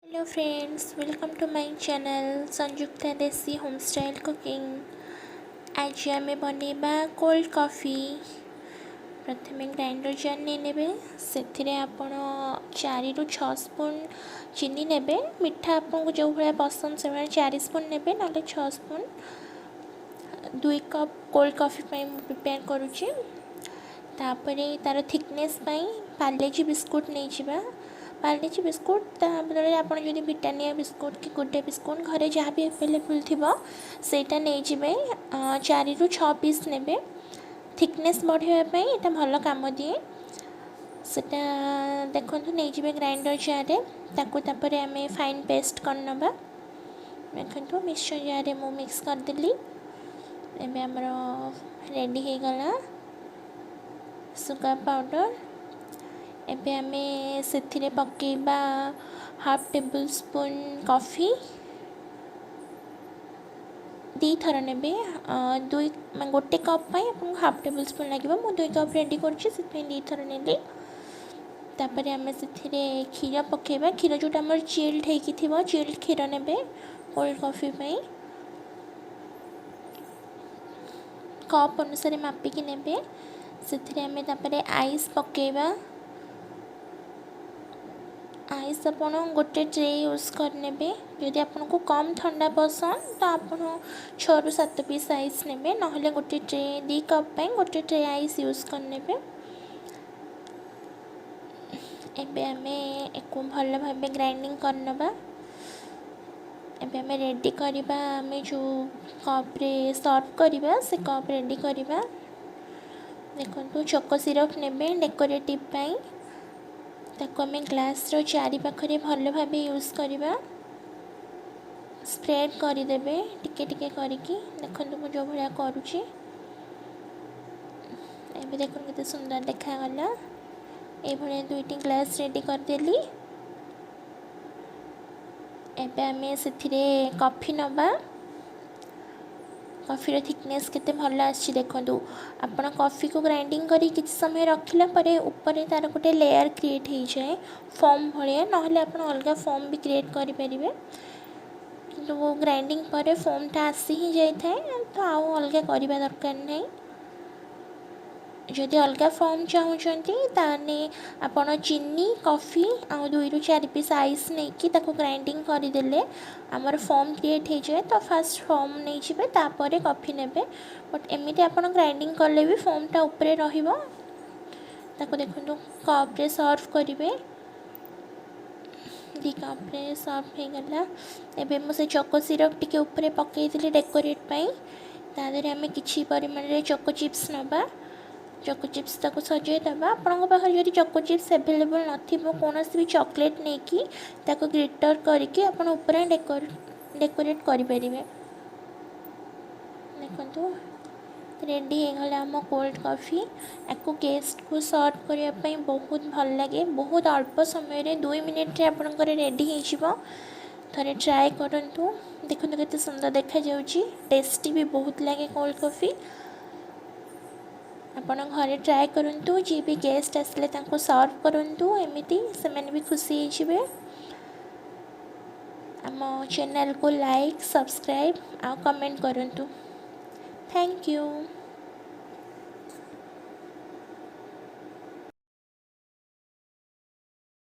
Hello friends, welcome to my channel Sanyukta Desi home style cooking. आज आम बनैबा कोल्ड कॉफ़ी। प्रथम ग्राइंडर जार नहीं नेबे, से आपण 4 ରୁ 6 स्पून चीनी नेबे। मिठा आपको जो भाया पसंद से 4 स्पून नेबे, ना 6 spoon. 2 cup cold coffee prepare करुच्ची। तापरे तार थिकनेस पार्लेजी बिस्कुट नहीं जावा। पार्लेजी बिस्कुट ता बदले आपन जदि ब्रिटानिया बिस्कुट कि गुड डे बिस्कुट घरे जहाँ भी अवेलेबल थिबो सेटा नहीं जिबे। 4 ରୁ 6 पीस नेबे। थिकनेस बढ़ाई यहाँ भल कम दिए। सेटा देखो नहीं जिबे ग्राइंडर जार रे। तापर आम फाइन पेस्ट करनबा। देखो मिक्सचर जार रे मु मिक्स करदेली। एबे हमर रेडी हो गला सुगा पाउडर। एबे आमे से पकेबा हाफ टेबल स्पून कॉफ़ी। 2 थर नेबे। गोटे कप आपको हाफ टेबल स्पून लगे। मु 2 कप रेडी करछि, 2 थर नेली। तापर आमे से क्षीर पकेबा। क्षीर जोटा हमर चिल्ड हेकी थिबो, चिल्ड क्षीर नेबे कोल्ड कॉफ़ी पई। कप अनुसार मापिकी नेबे। से आमे तापर आइस पकेबा। आइस आपड़ गोटे ट्रे यूज करने। जदि आपको कम ठंडा पसंद तो आप 6 ରୁ 7 पीस आइस ने, ना गोटे ट्रे 2 कप गोटे ट्रे आइस यूज करने। एबे आमे एको भल भाव ग्राइंडिंग करनबा। एबे आमे रेडी करबा। आमे जो कप रे सर्व करबा से कप रेडी करबा। देखो चोको सिरप नेबे डेकोरेटिव पाई। ताको आमे ग्लास रो चारि पाखरे भल भाव यूज करबा। स्प्रेड करदेबे टिके टिके करिकी। देखो मु जो भाया करुची। एबे देखो केते सुंदर देखागला। ए भले 2टी ग्लास रेडी करदेली। एबे आमे सेथिरे कॉफी नबा। कॉफी थिकनेस केते भल आछि देखो। आपण कॉफी को ग्राइंडिंग करी किछ समय रखिला परे ऊपर तार गोटे लेयर क्रिएट हो जाए फॉर्म भाया। ना आप अलग फॉर्म भी क्रिएट करि परिबे। किंतु ग्राइंडिंग पर फॉर्मटा आसी ही जाए तो आउ अलग करबा दरकार नहीं। जदि अलग फॉर्म चाहूँगी ताने आपण चीनी कॉफ़ी आ 2 ରୁ 4 पीस आइस नहीं कि ताको ग्राइंडिंग करदेले आमर फॉर्म क्रिएट हो जाए। तो फास्ट फॉर्म नहीं जाए तापर कॉफ़ी नेबे। बट एमती आप ग्राइंडिंग कले भी फॉर्मटा उपरे रहिबो। ताको देखो कप रे सर्व करेंगे। 2 कप रे सर्व हो गला। एबे मुझे चोको सिरप टिके ऊपर पकईली डेकोरेट पाई। तादरे आमे किछि परिमाण रे चोको चिप्स नबा। चोको चिप्स ताको सजाई दबा। आपन पाखर जदि चोको चिप्स अवेलेबल नथिबो कौन भी चॉकलेट नहीं कि ताको ग्लिटर करके आपन ऊपर डेकोरेट करि परिबे। देखो रेडी हो गला आम कोल्ड कॉफ़ी। आपको गेस्ट को सर्व करने बहुत भल लगे। बहुत अल्प समय रे 2 मिनिट रे आपनकर रेडी हो। थरे ट्राए करंतु। देखो केते सुंदर देखा जाउची। टेस्टी भी बहुत लगे कोल्ड कॉफ़ी। आपण घरे ट्राए करंतु। जी भी गेस्ट आसले तांको सर्व करंतु। एमिति से मैंने भी खुशी होइजिबे। आम चैनल को लाइक सब्सक्राइब आ कमेंट करंतु। Thank you.